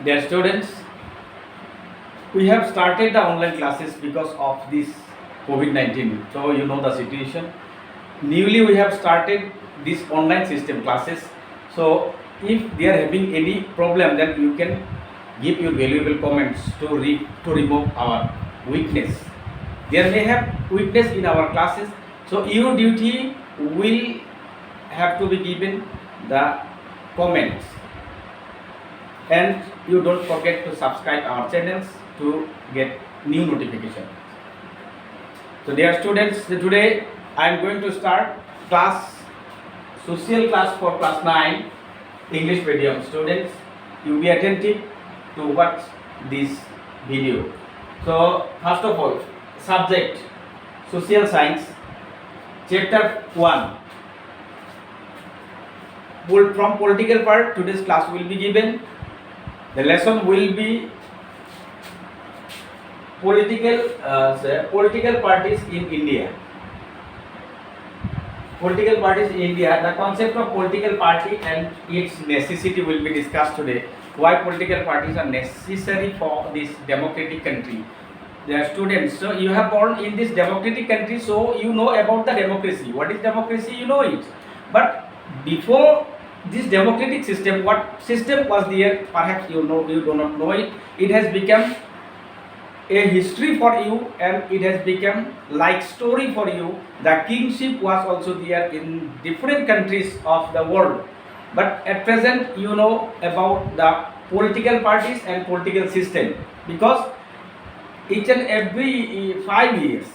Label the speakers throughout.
Speaker 1: Dear students, we have started the online classes because of this COVID-19. So you know the situation. Newly we have started this online system classes. So if they are having any problem, then you can give your valuable comments to remove our weakness. There may have weakness in our classes. So your duty will have to be given the comments, and you don't forget to subscribe our channels to get new notification. So dear students, today I am going to start class social class for class 9 English medium students. You be attentive to watch this video. So first of all, subject social science, chapter 1. From political part, today's class will be given. The lesson will be political parties in India. Political parties in India. The concept of political party and its necessity will be discussed today. Why political parties are necessary for this democratic country. They are students. So you have born in this democratic country, so you know about the democracy. What is democracy? You know it. But before this democratic system, what system was there? Perhaps you do not know it. It has become a history for you, and it has become like story for you. The kingship was also there in different countries of the world, but at present you know about the political parties and political system, because each and every 5 years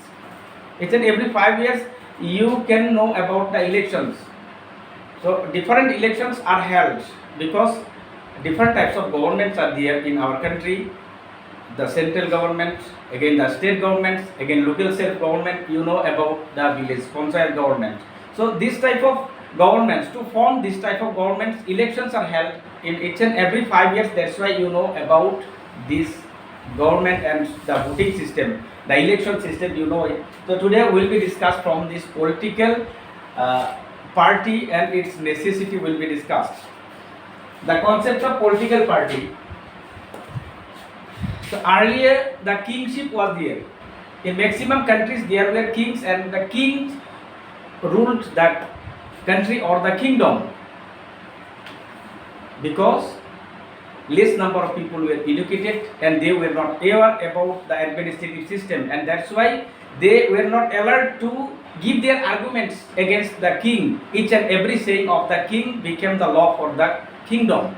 Speaker 1: you can know about the elections. So different elections are held because different types of governments are there in our country. The central government, again the state governments, again local self-government, you know about the village panchayat government. So this type of governments, to form this type of governments, elections are held in each and every 5 years. That's why you know about this government and the voting system, the election system, you know it. So today we will be discussed from this political party and its necessity will be discussed. The concept of political party. So earlier the kingship was there. In maximum countries there were kings, and the kings ruled that country or the kingdom, because less number of people were educated and they were not aware about the administrative system, and that's why they were not allowed to give their arguments against the king. Each and every saying of the king became the law for the kingdom.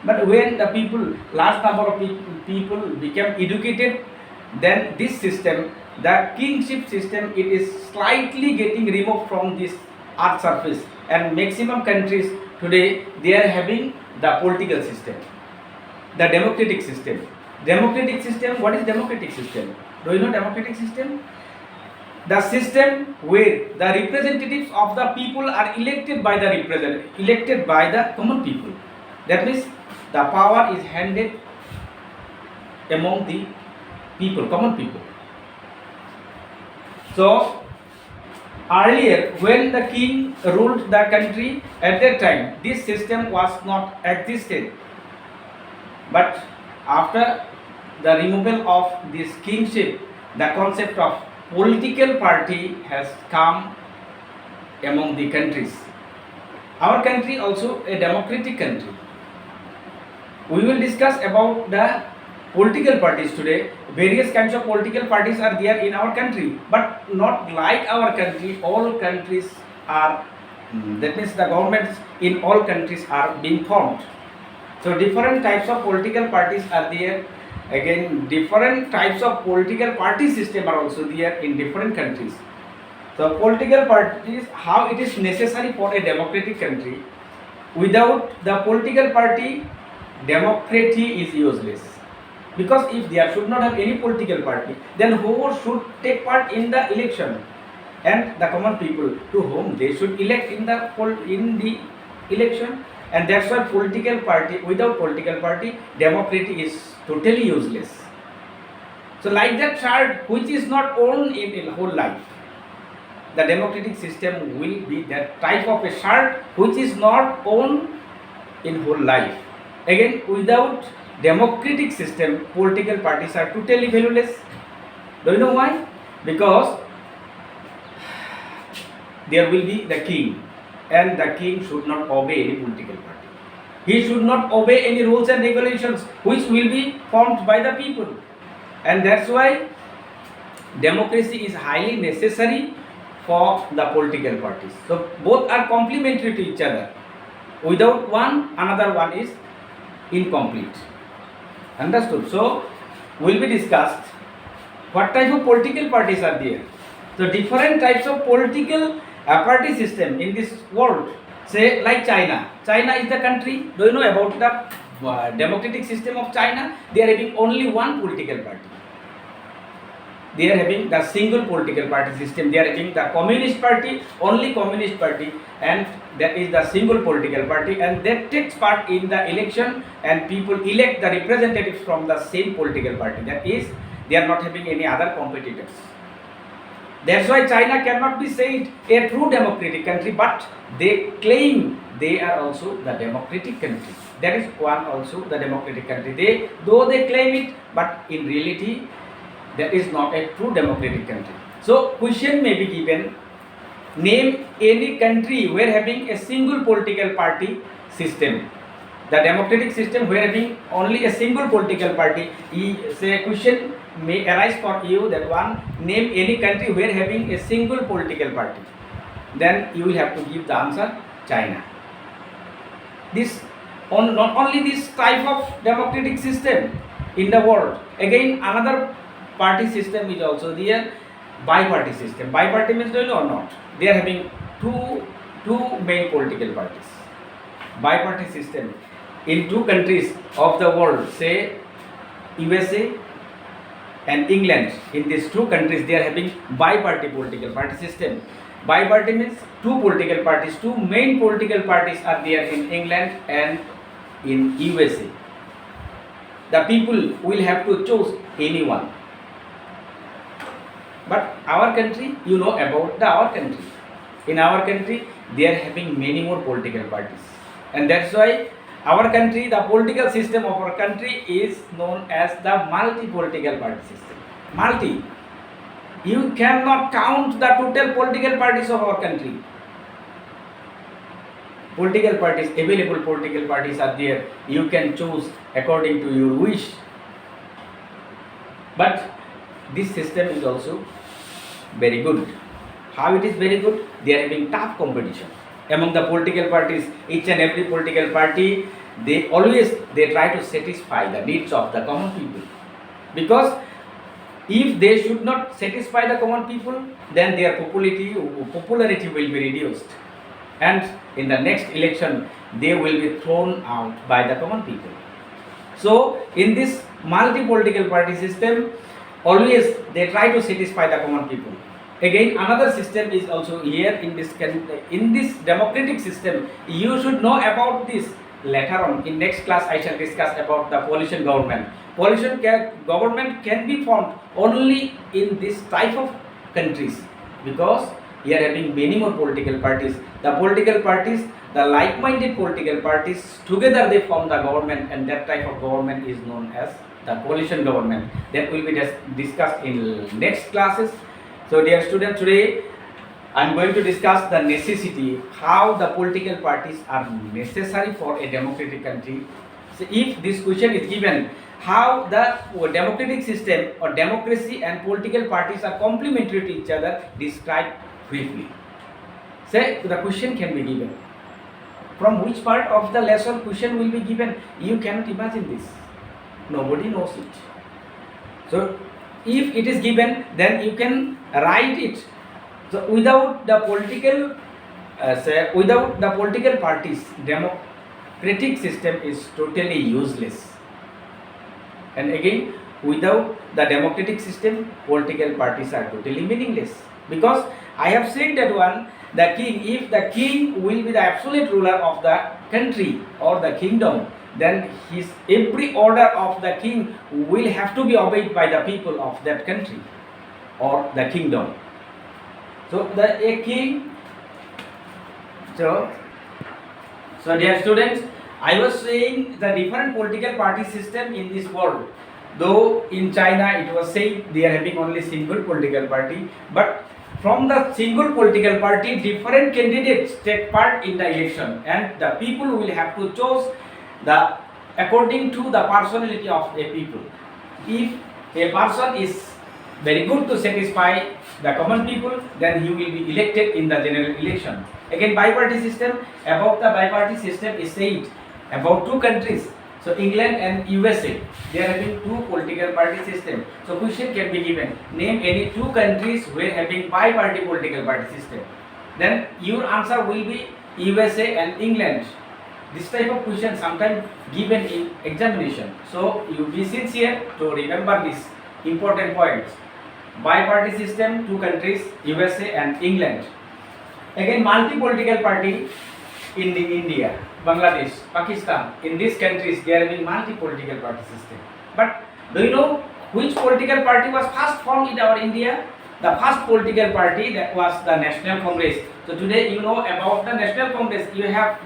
Speaker 1: But when the people, large number of people became educated, then this system, the kingship system, it is slightly getting removed from this earth surface, and maximum countries today they are having the political system, the democratic system. Democratic system, what is democratic system? Do you know democratic system? The system where the representatives of the people are elected by the common people. That means the power is handed among the people, common people. So earlier when the king ruled the country, at that time this system was not existed. But after the removal of this kingship, the concept of political party has come among the countries. Our country also a democratic country. We will discuss about the political parties today. Various kinds of political parties are there in our country, but not like our country. All countries are, that means the governments in all countries are being formed. So different types of political parties are there. Again, different types of political party system are also there in different countries. So political parties, how it is necessary for a democratic country. Without the political party, democracy is useless. Because if there should not have any political party, then who should take part in the election? And the common people to whom they should elect in the election. And that's why without political party, democracy is totally useless. So like that child which is not owned in whole life, the democratic system will be that type of a child which is not owned in whole life. Again, without democratic system, political parties are totally valueless. Do you know why? Because there will be the king, and the king should not obey any political party. He should not obey any rules and regulations which will be formed by the people. And that's why democracy is highly necessary for the political parties. So both are complementary to each other. Without one, another one is incomplete. Understood? So will be discussed what type of political parties are there. So different types of political party system in this world. Say like China. China is the country. Do you know about the democratic system of China? They are having only one political party. They are having the single political party system. They are having the communist party, only communist party, and that is the single political party, and that takes part in the election, and people elect the representatives from the same political party. That is, they are not having any other competitors. That's why China cannot be said a true democratic country, but they claim they are also the democratic country. That is one also the democratic country. Though they claim it, but in reality, that is not a true democratic country. So question may be given, name any country where having a single political party system. The democratic system where having only a single political party. Say question may arise for you that one, name any country where having a single political party. Then you will have to give the answer China. Not only this type of democratic system in the world. Again another party system is also there, bi-party system. Bi-party means, do you know or not? They are having two main political parties. Bi-party system in two countries of the world, say USA and England. In these two countries, they are having bi-party political party system. Bi-party means two political parties, two main political parties are there in England and in USA. The people will have to choose anyone. But our country, you know about our country. In our country, they are having many more political parties. And that's why our country, the political system of our country is known as the multi-political party system. Multi. You cannot count the total political parties of our country. Political parties, available political parties are there. You can choose according to your wish. But this system is also very good. How it is very good? They are having tough competition among the political parties. Each and every political party, they try to satisfy the needs of the common people, because if they should not satisfy the common people, then their popularity will be reduced, and in the next election they will be thrown out by the common people. So in this multi-political party system, always they try to satisfy the common people. Again another system is also here in this democratic system. You should know about this later on. In next class I shall discuss about the coalition government. Government can be formed only in this type of countries, because we are having many more political parties. The political parties, the like-minded political parties, together they form the government, and that type of government is known as the coalition government. That will be discussed in next classes. So dear students, today I am going to discuss the necessity, how the political parties are necessary for a democratic country. So if this question is given, how the democratic system or democracy and political parties are complementary to each other, describe briefly. Say the question can be given. From which part of the lesson question will be given? You cannot imagine this. Nobody knows it. So if it is given, then you can write it. So without the political parties, democratic system is totally useless. And again, without the democratic system, political parties are totally meaningless. Because I have said that one, the king, if the king will be the absolute ruler of the country or the kingdom, then every order of the king will have to be obeyed by the people of that country or the kingdom. So a king. So dear students, I was saying the different political party system in this world. Though in China it was said they are having only single political party, but from the single political party, different candidates take part in the election, and the people will have to choose the according to the personality of a people. If a person is very good to satisfy the common people, then he will be elected in the general election. Again, biparty system. Above the biparty system is said about two countries. So England and USA, they are having two political party system. So question can be given. Name any two countries where having biparty political party system. Then your answer will be USA and England. This type of question sometimes given in examination. So you be sincere to remember this important points. Biparty system, two countries, USA and England. Again, multi-political party in India, Bangladesh, Pakistan. In these countries, they are having multi-political party system. But do you know which political party was first formed in our India? The first political party, that was the National Congress. So today you know about the National Congress. You have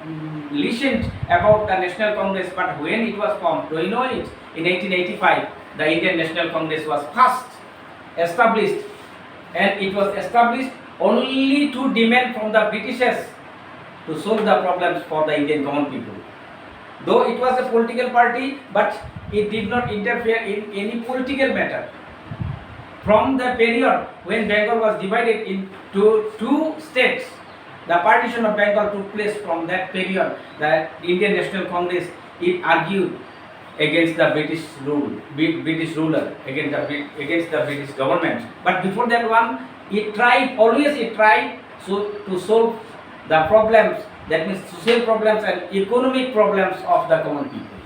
Speaker 1: listened about the National Congress, but when it was formed, do you know it? In 1885, the Indian National Congress was first established, and it was established only to demand from the Britishers to solve the problems for the Indian common people. Though it was a political party, but it did not interfere in any political matter. From the period when Bengal was divided into two states, the partition of Bengal took place. From that period, the Indian National Congress, it argued against the British ruler, against the British government. But before that one, it tried to solve the problems, that means social problems and economic problems of the common people.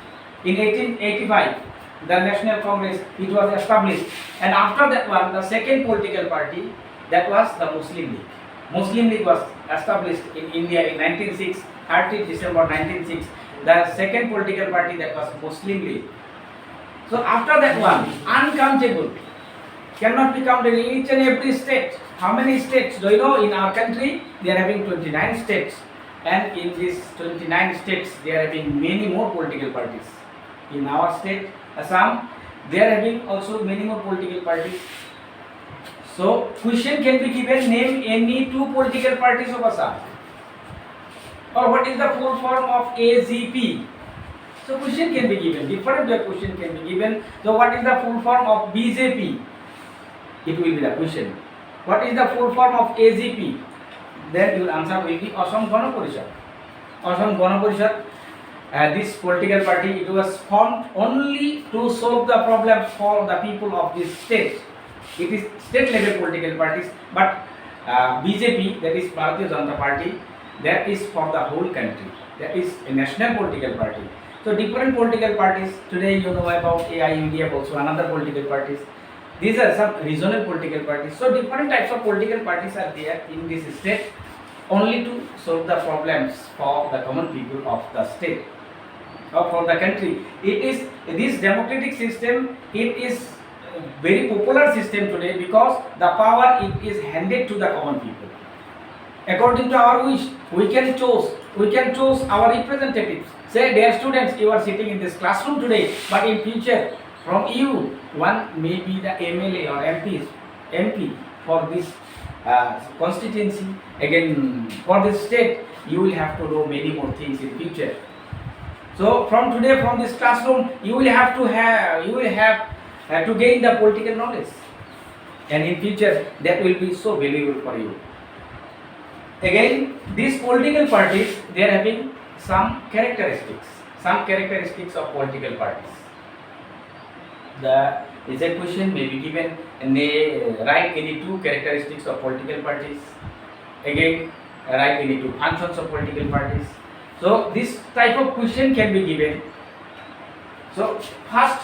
Speaker 1: In 1885, the National Congress, it was established, and after that one, the second political party, that was the Muslim League. Muslim League was established in India in 1906, 30 December 1906. The second political party, that was Muslim League. So after that one, uncountable, cannot be counted in each and every state. How many states do you know in our country? They are having 29 states, and in these 29 states, they are having many more political parties. In our state, Assam, they are having also many more political parties. So question can be given, name any two political parties of Assam. Or what is the full form of AGP? So question can be given, different question can be given. So what is the full form of BJP? It will be the question. What is the full form of AGP? Then your answer will be Assam Gana Parishad. Assam Gana Parishad. This political party, it was formed only to solve the problems for the people of this state. It is state level political parties, but BJP, that is Bharatiya Janata Party, that is for the whole country. That is a national political party. So different political parties. Today you know about AIUDF, also another political parties. These are some regional political parties. So different types of political parties are there in this state, only to solve the problems for the common people of the state or for the country. It is this democratic system. It is a very popular system today because the power it is handed to the common people. According to our wish, we can choose our representatives. Say, dear students, you are sitting in this classroom today, but in future, from you, one may be the MLA or MP for this constituency. Again, for this state, you will have to do many more things in future. So from today, from this classroom, you will have to gain the political knowledge, and in future, that will be so valuable for you. Again, these political parties, they are having some characteristics of political parties. The exact question may be given, and they write any two characteristics of political parties. Again, write any two functions of political parties. So this type of question can be given. So first,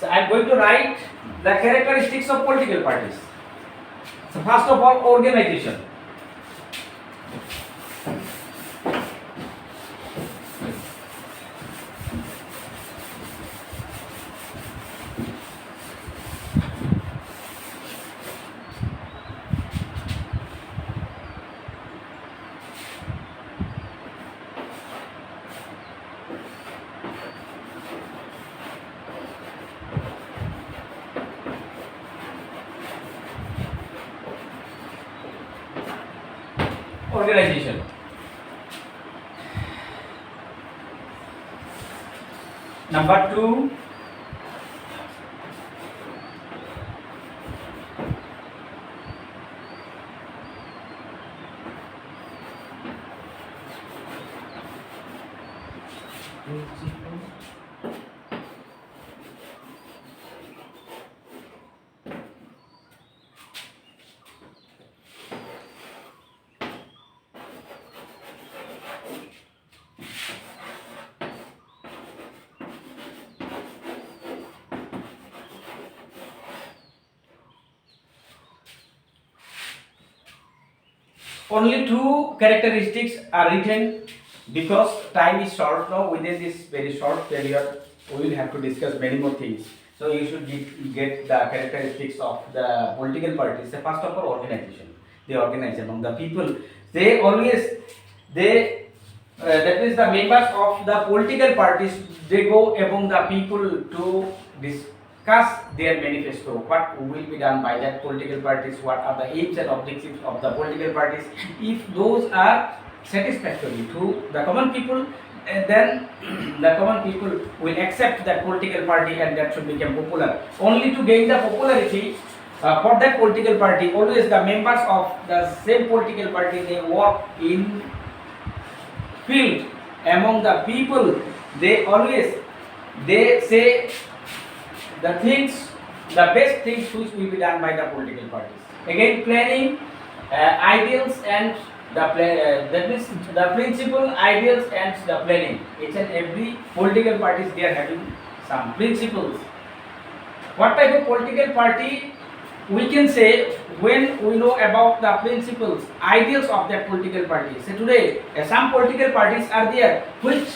Speaker 1: I am going to write the characteristics of political parties. So first of all, organization. organization. Number 2, only 2 characteristics are written because time is short now. Within this very short period, we will have to discuss many more things. So you should get the characteristics of the political parties. So first of all, organization. They organize among the people. They always that is the members of the political parties. They go among the people to discuss their manifesto. What will be done by that political parties? What are the aims and objectives of the political parties? If those are satisfactory to the common people, then the common people will accept that political party and that should become popular. Only to gain the popularity for that political party, always the members of the same political party, they work in field among the people. They always say the things, the best things which will be done by the political parties. Again, planning, ideals and that means the principle, ideals and the planning. Each and every political parties, they are having some principles. What type of political party we can say when we know about the principles, ideals of that political party. So today, some political parties are there which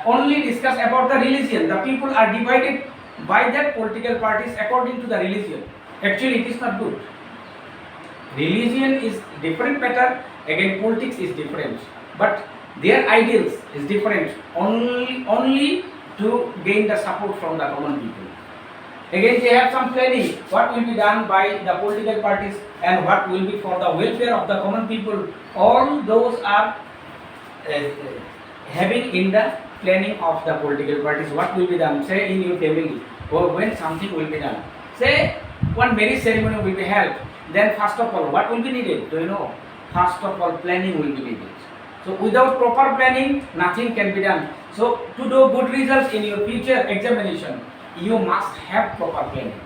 Speaker 1: only discuss about the religion. The people are divided by that political parties according to the religion. Actually, it is not good. Religion is different matter. Again, politics is different. But their ideals is different. Only to gain the support from the common people. Again, they have some planning. What will be done by the political parties and what will be for the welfare of the common people. All those are having in the planning of the political parties. What will be done? Say in your family, or when something will be done. Say one marriage ceremony will be held. Then first of all, what will be needed? Do you know? First of all, planning will be needed. So without proper planning, nothing can be done. So to do good results in your future examination, you must have proper planning.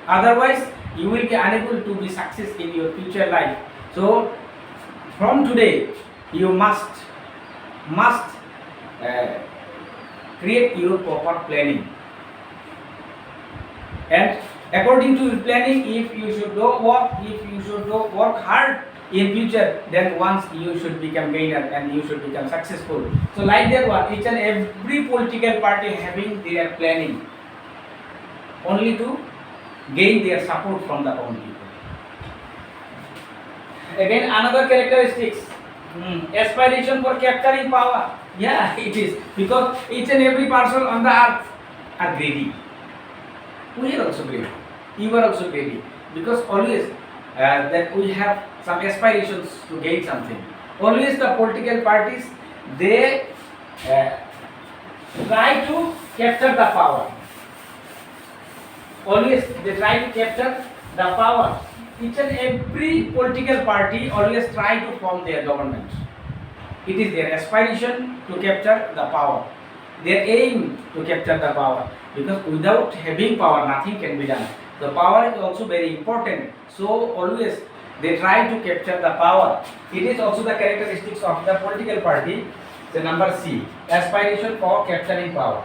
Speaker 1: Otherwise, you will be unable to be success in your future life. So from today, you must create your proper planning. And according to your planning, if you should work hard in future, then once you should become gainer and you should become successful. So like that one, each and every political party having their planning only to gain their support from the common people. Again, another characteristics, aspiration for capturing power. Yeah, it is because each and every person on the earth are greedy. We are also greedy. You are also greedy because always that we have some aspirations to gain something. Always the political parties, they try to capture the power. Always they try to capture the power. Each and every political party always try to form their government. It is their aspiration to capture the power. Their aim to capture the power. Because without having power, nothing can be done. The power is also very important. So always they try to capture the power. It is also the characteristics of the political party. The number C, aspiration for capturing power.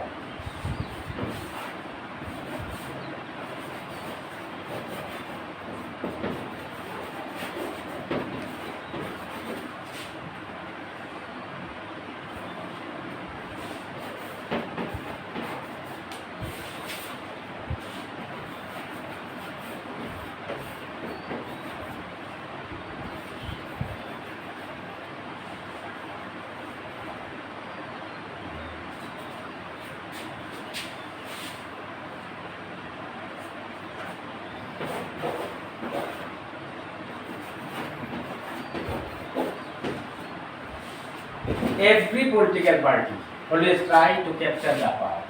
Speaker 1: every political party always try to capture the power.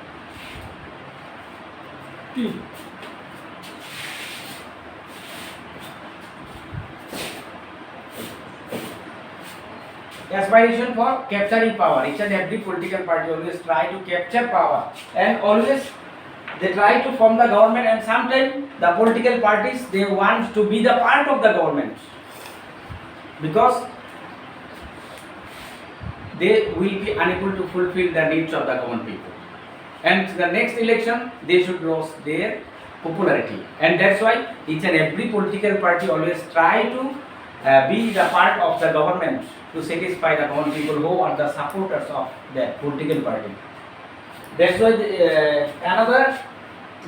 Speaker 1: Aspiration for capturing power. Each and every political party always try to capture power, and always they try to form the government, and sometimes the political parties they want to be the part of the government because they will be unable to fulfill the needs of the common people, and the next election they should lose their popularity, and that's why each and every political party always try to be the part of the government to satisfy the common people who are the supporters of the political party. That's why another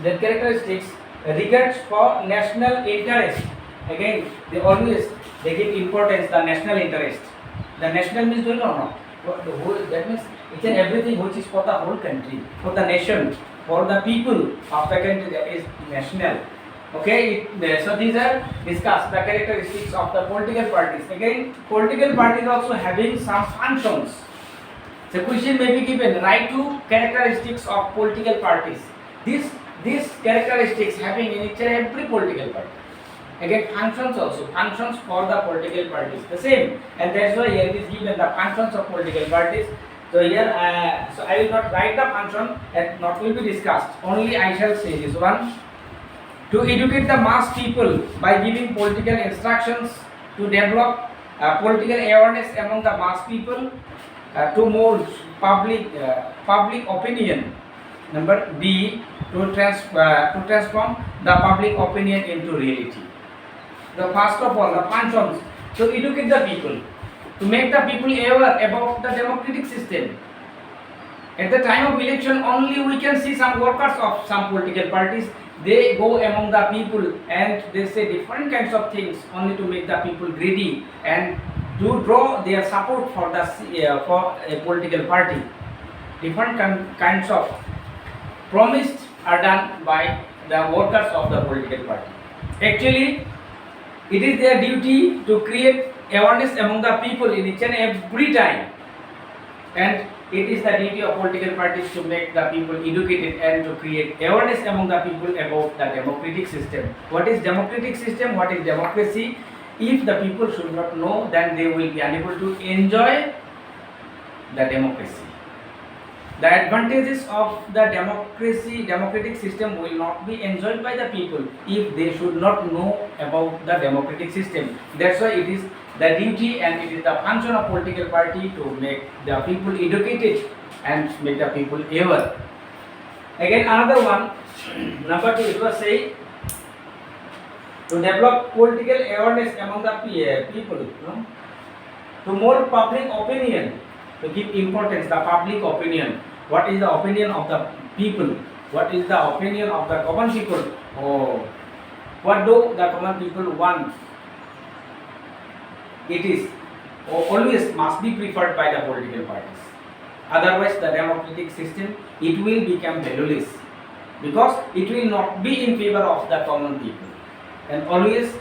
Speaker 1: the characteristics regards for national interest. Again, they give importance the national interest. The national means do you know? The whole, that means each and everything which is for the whole country, for the nation, for the people of the country, that is national. Okay, so these are discussed the characteristics of the political parties. Again, political parties also having some functions. So question may be given, write to characteristics of political parties. These characteristics having in each and every political party. Again, functions also, functions for the political parties, the same, and that's why here it is given the functions of political parties. So here, so I will not write the function and not will be discussed. Only I shall say this one: to educate the mass people by giving political instructions, to develop political awareness among the mass people, to mold public opinion. Number B, to transform the public opinion into reality. The first of all, the functions, to educate the people, to make the people aware about the democratic system. At the time of election, only we can see some workers of some political parties. They go among the people and they say different kinds of things only to make the people greedy and to draw their support for the for a political party. Different kinds of promises are done by the workers of the political party. Actually, it is their duty to create awareness among the people in each and every time, and it is the duty of political parties to make the people educated and to create awareness among the people about the democratic system. What is democratic system? What is democracy? If the people should not know, then they will be unable to enjoy the democracy. The advantages of the democratic system will not be enjoyed by the people if they should not know about the democratic system. That's why it is the duty and it is the function of political party to make the people educated and make the people aware. Again, another one, number 2, it was say to develop political awareness among the people, to mold public opinion, to give importance the public opinion. What is the opinion of the people? What is the opinion of the common people? Oh, what do the common people want? It is always must be preferred by the political parties. Otherwise, the democratic system it will become valueless because it will not be in favor of the common people. And always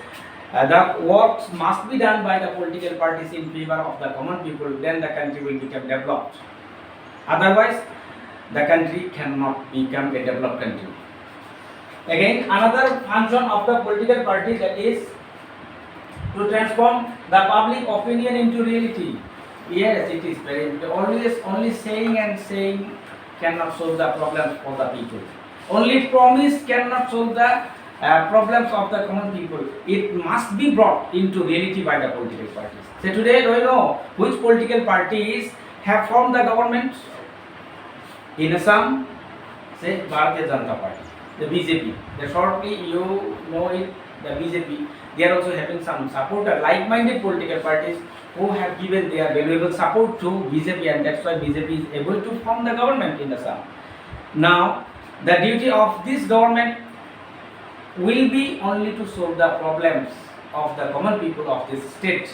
Speaker 1: the works must be done by the political parties in favor of the common people. Then the country will become developed. Otherwise, the country cannot become a developed country. Again, another function of the political party, that is to transform the public opinion into reality. Yes, it is very important. Always only saying and saying cannot solve the problems for the people. Only promise cannot solve the problems of the common people. It must be brought into reality by the political parties. So today, do you know which political parties have formed the government? In Assam, say Bharatiya Janata Party, the BJP. The shortly you know it, the BJP. They are also having some supporter, like-minded political parties who have given their valuable support to BJP, and that's why BJP is able to form the government in Assam. Now, the duty of this government will be only to solve the problems of the common people of this state,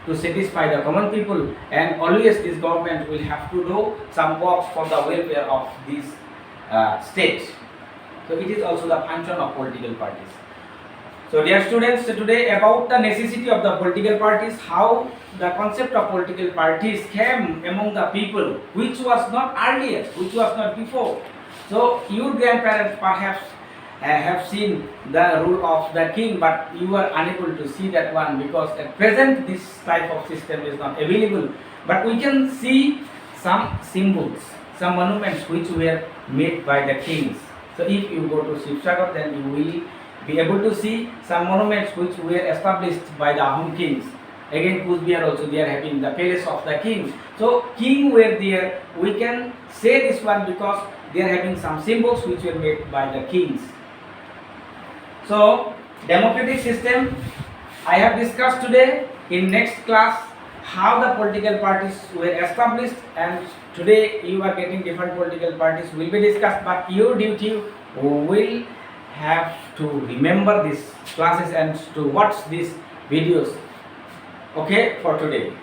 Speaker 1: to satisfy the common people, and always this government will have to do some work for the welfare of this state. So it is also the function of political parties. So dear students, today about the necessity of the political parties, how the concept of political parties came among the people, which was not earlier, which was not before. So your grandparents perhaps have seen the rule of the king, but you are unable to see that one because at present this type of system is not available. But we can see some symbols, some monuments which were made by the kings. So if you go to Shivsagar, then you will be able to see some monuments which were established by the Ahom kings. Again, Kuzbihar also they are having the palace of the king. So king were there. We can say this one because they are having some symbols which were made by the kings. So democratic system I have discussed today. In next class, how the political parties were established, and today you are getting different political parties will be discussed, but your duty will have to remember these classes and to watch these videos. Okay, for today.